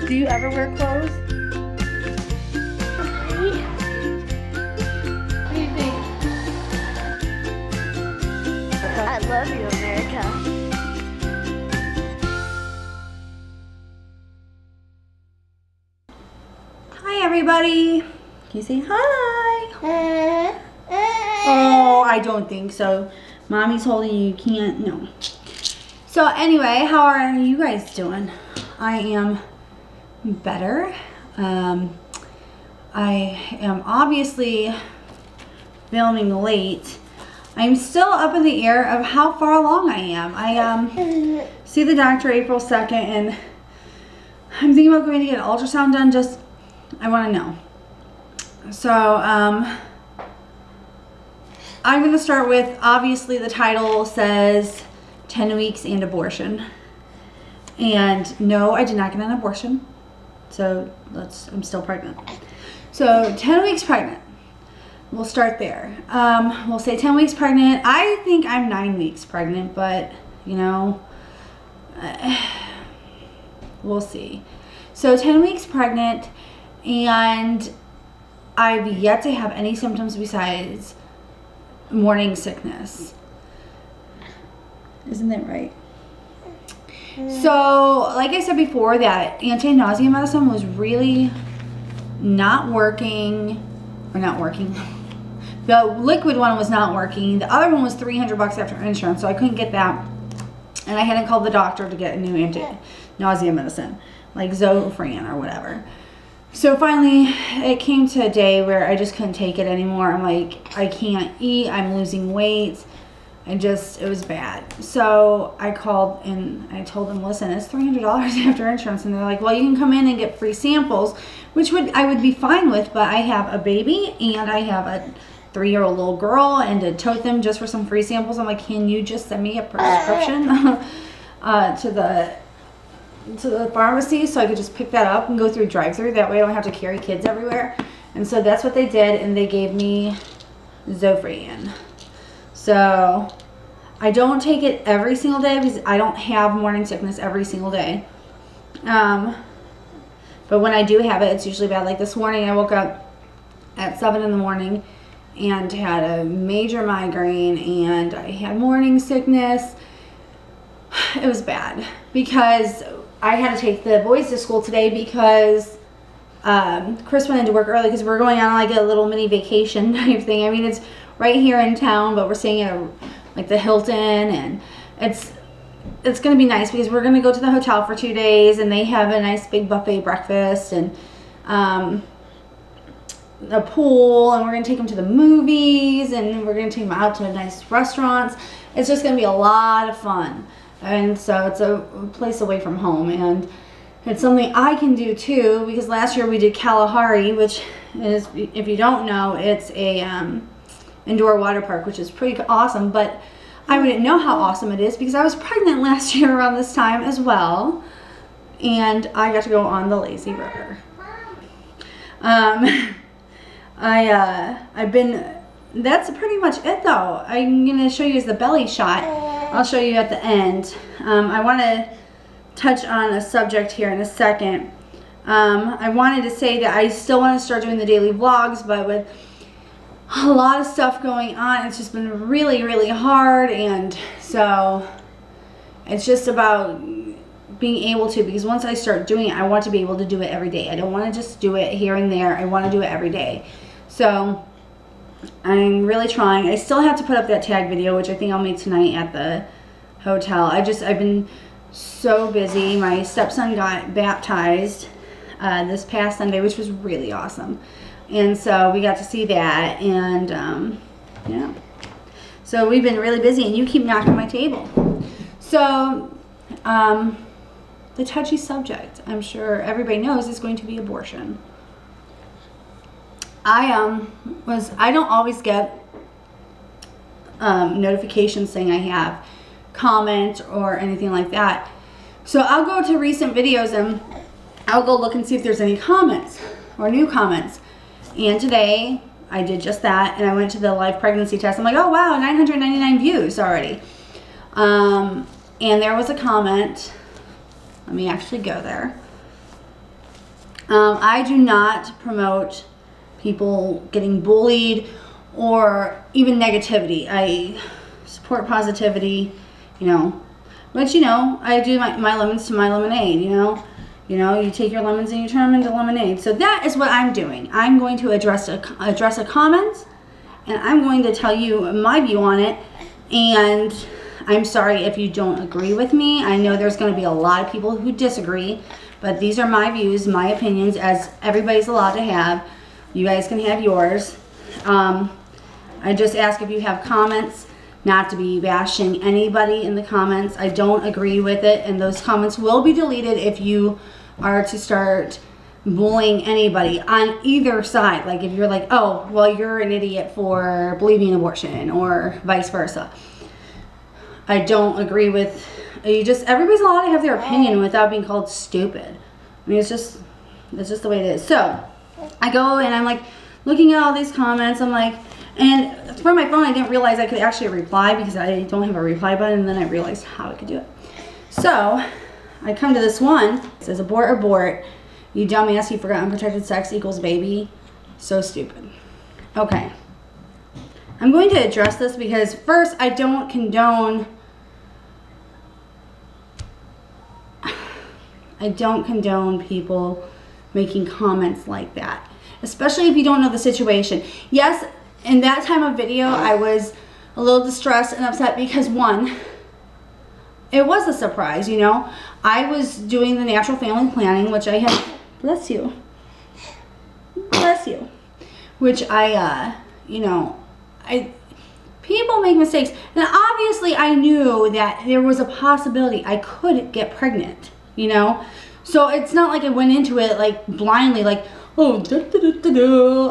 Do you ever wear clothes? What do you think? I love you, America. Hi, everybody. Can you say hi? Oh, I don't think so. Mommy's holding you. You can't. No. So anyway, how are you guys doing? I am better. I am obviously filming late. I'm still up in the air of how far along I am. I see the doctor April 2nd, and I'm thinking about going to get an ultrasound done. Just, I want to know. So, I'm going to start with, obviously the title says 10 weeks and abortion. And no, I did not get an abortion. So I'm still pregnant. So 10 weeks pregnant. We'll start there. We'll say 10 weeks pregnant. I think I'm 9 weeks pregnant, but you know, we'll see. So 10 weeks pregnant, and I've yet to have any symptoms besides morning sickness. Isn't that right? So, like I said before, that anti-nausea medicine was really not working, or not working. The liquid one was not working. The other one was $300 after insurance, so I couldn't get that. And I hadn't called the doctor to get a new anti-nausea medicine, like Zofran or whatever. So finally, it came to a day where I just couldn't take it anymore. I'm like, I can't eat, I'm losing weight. It was bad. So I called and I told them, listen, it's $300 after insurance. And they're like, well, you can come in and get free samples, which I would be fine with, but I have a baby and I have a 3-year-old little girl, and to tote them just for some free samples, I'm like, can you just send me a prescription to the pharmacy so I could just pick that up and go through a drive-through? That way I don't have to carry kids everywhere. And so that's what they did, and they gave me Zofran. So I don't take it every single day because I don't have morning sickness every single day. But when I do have it, it's usually bad. Like this morning, I woke up at 7 in the morning and had a major migraine, and I had morning sickness. It was bad because I had to take the boys to school today because Chris went into work early because we're going on like a little mini vacation type thing. I mean, it's right here in town, but we're staying at like the Hilton, and it's gonna be nice because we're gonna go to the hotel for 2 days, and they have a nice big buffet breakfast and a pool, and we're gonna take them to the movies, and we're gonna take them out to nice restaurants. It's just gonna be a lot of fun, and so it's a place away from home, and it's something I can do too, because last year we did Kalahari, which is, if you don't know, it's a indoor water park, which is pretty awesome, but I wouldn't know how awesome it is because I was pregnant last year around this time as well, and I got to go on the lazy river. That's pretty much it though. I'm gonna show you is the belly shot. I'll show you at the end. I want to touch on a subject here in a second. I wanted to say that I still want to start doing the daily vlogs, but with a lot of stuff going on, it's just been really, really hard, and so it's just about being able to, because once I start doing it, I want to be able to do it every day. I don't want to just do it here and there. I want to do it every day. So I'm really trying. I still have to put up that tag video, which I think I'll make tonight at the hotel. I've been so busy. My stepson got baptized this past Sunday, which was really awesome. And so we got to see that, and yeah. So we've been really busy, and you keep knocking my table. So the touchy subject, I'm sure everybody knows, is going to be abortion. I don't always get notifications saying I have comment or anything like that. So I'll go to recent videos and I'll go look and see if there's any comments or new comments. And today I did just that, and I went to the live pregnancy test. I'm like, oh wow, 999 views already. And there was a comment. Let me actually go there. I do not promote people getting bullied or even negativity. I support positivity, you know. But, you know, I do my lemons to my lemonade, you know. You know, you take your lemons and you turn them into lemonade. So that is what I'm doing. I'm going to address a comment, and I'm going to tell you my view on it. And I'm sorry if you don't agree with me. I know there's going to be a lot of people who disagree, but these are my views, my opinions, as everybody's allowed to have. You guys can have yours. I just ask if you have comments, not to be bashing anybody in the comments. I don't agree with it, and those comments will be deleted if you are to start bullying anybody on either side. Like if you're like, oh, well, you're an idiot for believing in abortion, or vice versa. I don't agree with, everybody's allowed to have their opinion without being called stupid. I mean, it's just the way it is. So I go and I'm like looking at all these comments. I'm like, and from my phone, I didn't realize I could actually reply because I don't have a reply button. And then I realized how I could do it. So I come to this one. It says, abort, abort. You dumbass, you forgot unprotected sex equals baby. So stupid. Okay. I'm going to address this because first, I don't condone people making comments like that, especially if you don't know the situation. Yes, in that time of video, I was a little distressed and upset because one, it was a surprise, you know. I was doing the natural family planning, which I had, bless you, which I, you know, people make mistakes. And obviously I knew that there was a possibility I could get pregnant, you know. So it's not like I went into it like blindly, like, oh,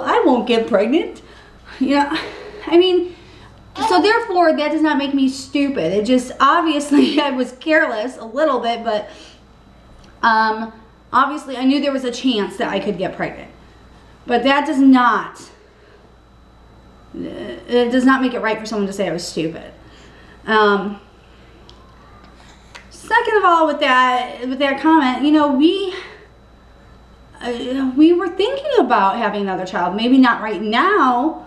I won't get pregnant. You know, I mean, so therefore that does not make me stupid. It just, obviously I was careless a little bit, but obviously I knew there was a chance that I could get pregnant. But that does not, it does not make it right for someone to say I was stupid. Second of all, with that comment, you know, we were thinking about having another child. Maybe not right now,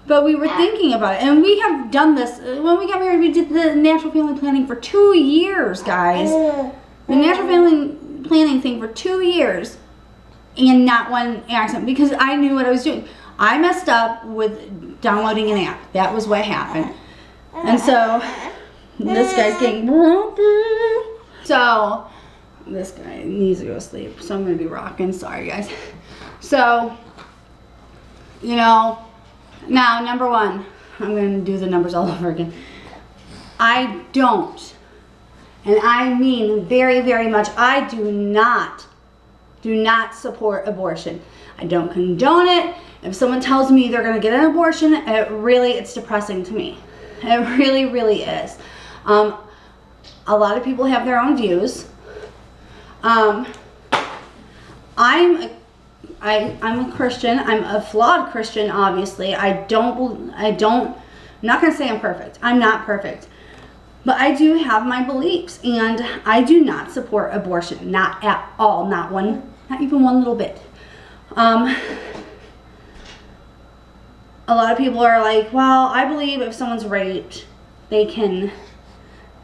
but we were thinking about it. And we have done this. When we got married, we did the natural family planning for 2 years, guys. The natural family planning thing for 2 years, and not one accident, because I knew what I was doing. I messed up with downloading an app. That was what happened. And so this guy's getting, so this guy needs to go to sleep, so I'm gonna be rocking. Sorry guys. So, you know, now number one, I'm gonna do the numbers all over again. I don't, and I mean very, very much, I do not support abortion. I don't condone it. If someone tells me they're gonna get an abortion, it's depressing to me. It really, really is. A lot of people have their own views. I'm a Christian. I'm a flawed Christian, obviously. I'm not gonna say I'm perfect. I'm not perfect. But I do have my beliefs, and I do not support abortion. Not at all. Not even one little bit. A lot of people are like, well, I believe if someone's raped, they can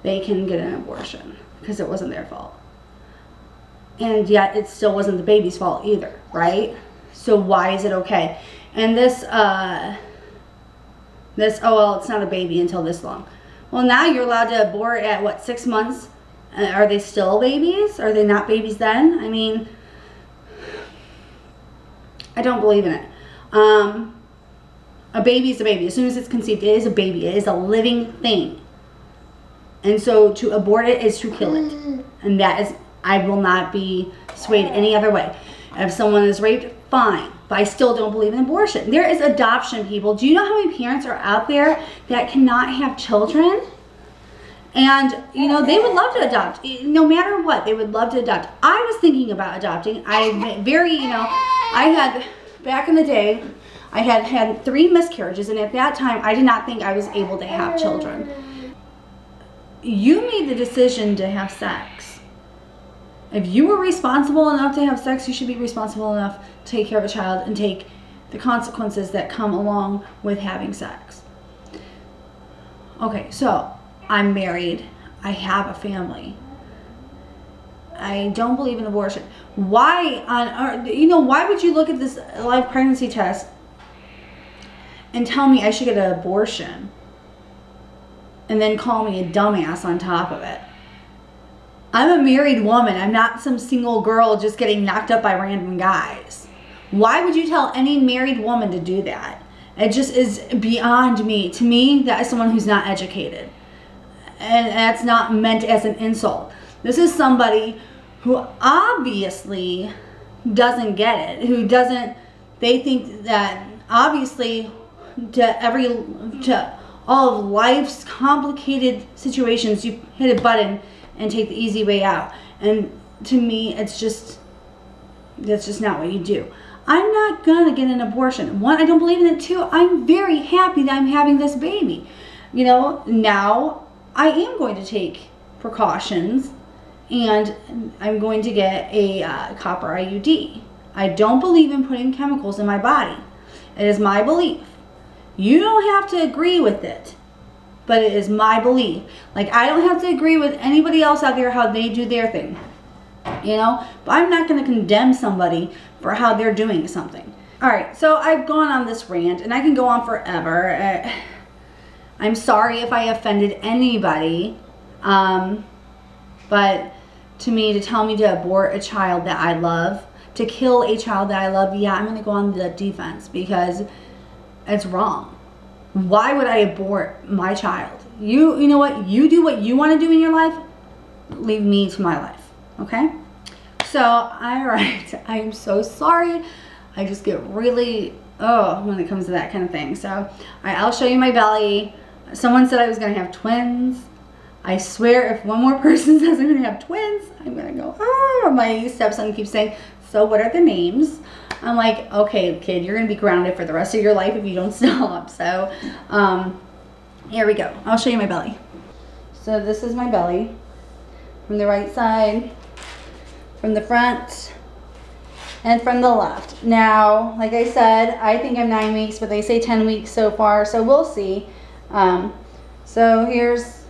get an abortion because it wasn't their fault. And yet it still wasn't the baby's fault either, right? So why is it okay? And this, oh, well, it's not a baby until this long. Well, now you're allowed to abort at, what, 6 months? Are they still babies? Are they not babies then? I mean, I don't believe in it. A baby is a baby. As soon as it's conceived, it is a baby. It is a living thing. And so to abort it is to kill it. And that is, I will not be swayed any other way. If someone is raped, fine. But I still don't believe in abortion. There is adoption, people. Do you know how many parents are out there that cannot have children? And, you know, they would love to adopt. No matter what, they would love to adopt. I was thinking about adopting. I had, back in the day, I had 3 miscarriages. And at that time, I did not think I was able to have children. You made the decision to have sex. If you were responsible enough to have sex, you should be responsible enough to take care of a child and take the consequences that come along with having sex. Okay, so I'm married. I have a family. I don't believe in abortion. Why on earth, why would you look at this live pregnancy test and tell me I should get an abortion and then call me a dumbass on top of it? I'm a married woman. I'm not some single girl just getting knocked up by random guys. Why would you tell any married woman to do that? It just is beyond me. To me, that is someone who's not educated. And that's not meant as an insult. This is somebody who obviously doesn't get it. They think that obviously to all of life's complicated situations, you hit a button and take the easy way out. And to me, that's just not what you do. I'm not gonna get an abortion. One, I don't believe in it. Two, I'm very happy that I'm having this baby. Now I am going to take precautions and I'm going to get a copper IUD. I don't believe in putting chemicals in my body. It is my belief. You don't have to agree with it, but it is my belief. Like, I don't have to agree with anybody else out there how they do their thing. But I'm not going to condemn somebody for how they're doing something. All right, so I've gone on this rant, and I can go on forever. I'm sorry if I offended anybody, but to me, to tell me to abort a child that I love, to kill a child that I love, yeah, I'm going to go on the defense because it's wrong. Why would I abort my child? You know what? You do what you want to do in your life. Leave me to my life, okay? So, all right, I am so sorry. I just get really, when it comes to that kind of thing. So, all right, I'll show you my belly. Someone said I was going to have twins. I swear if one more person says I'm going to have twins, I'm going to go, oh. My stepson keeps saying, so what are the names? I'm like, okay, kid, you're going to be grounded for the rest of your life if you don't stop. So, here we go. I'll show you my belly. So this is my belly from the right side, from the front, and from the left. Now, like I said, I think I'm 9 weeks, but they say 10 weeks so far, so we'll see. So here's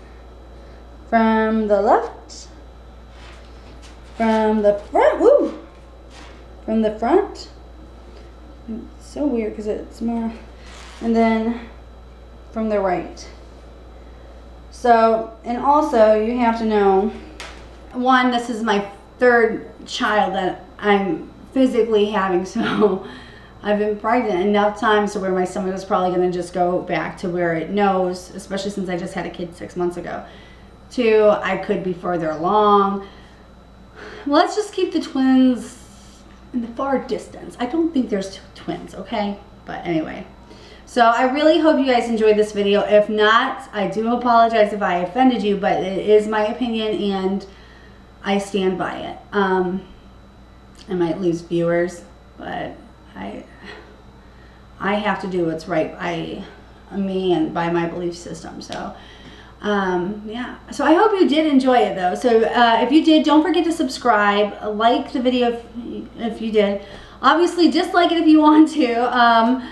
from the left, from the front, from the front. It's so weird because it's more, and then from the right. So, and also you have to know, one, this is my third child that I'm physically having, so I've been pregnant enough times to where my stomach is probably going to just go back to where it knows, especially since I just had a kid 6 months ago. Two, I could be further along. Let's just keep the twins in the far distance. I don't think there's twins, okay? But anyway. So I really hope you guys enjoyed this video. If not, I do apologize if I offended you, but it is my opinion and I stand by it. I might lose viewers, but I have to do what's right by me and by my belief system. So yeah, so I hope you did enjoy it though. So if you did, don't forget to subscribe, like the video if you did, obviously dislike it if you want to.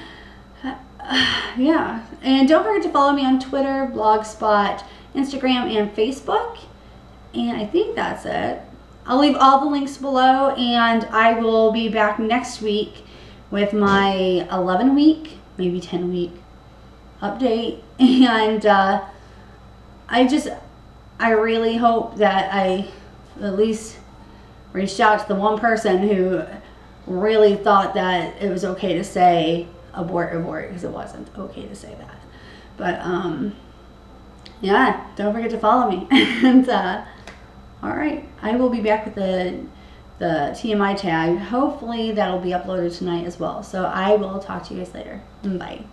Yeah, and don't forget to follow me on Twitter, Blogspot, Instagram, and Facebook. And I think that's it. I'll leave all the links below, and I will be back next week with my 11-week, maybe 10-week update. And I really hope that I at least reached out to the one person who really thought that it was okay to say abort, because it wasn't okay to say that. But yeah, don't forget to follow me. And all right, I will be back with the TMI tag. Hopefully that'll be uploaded tonight as well. So I will talk to you guys later. Bye.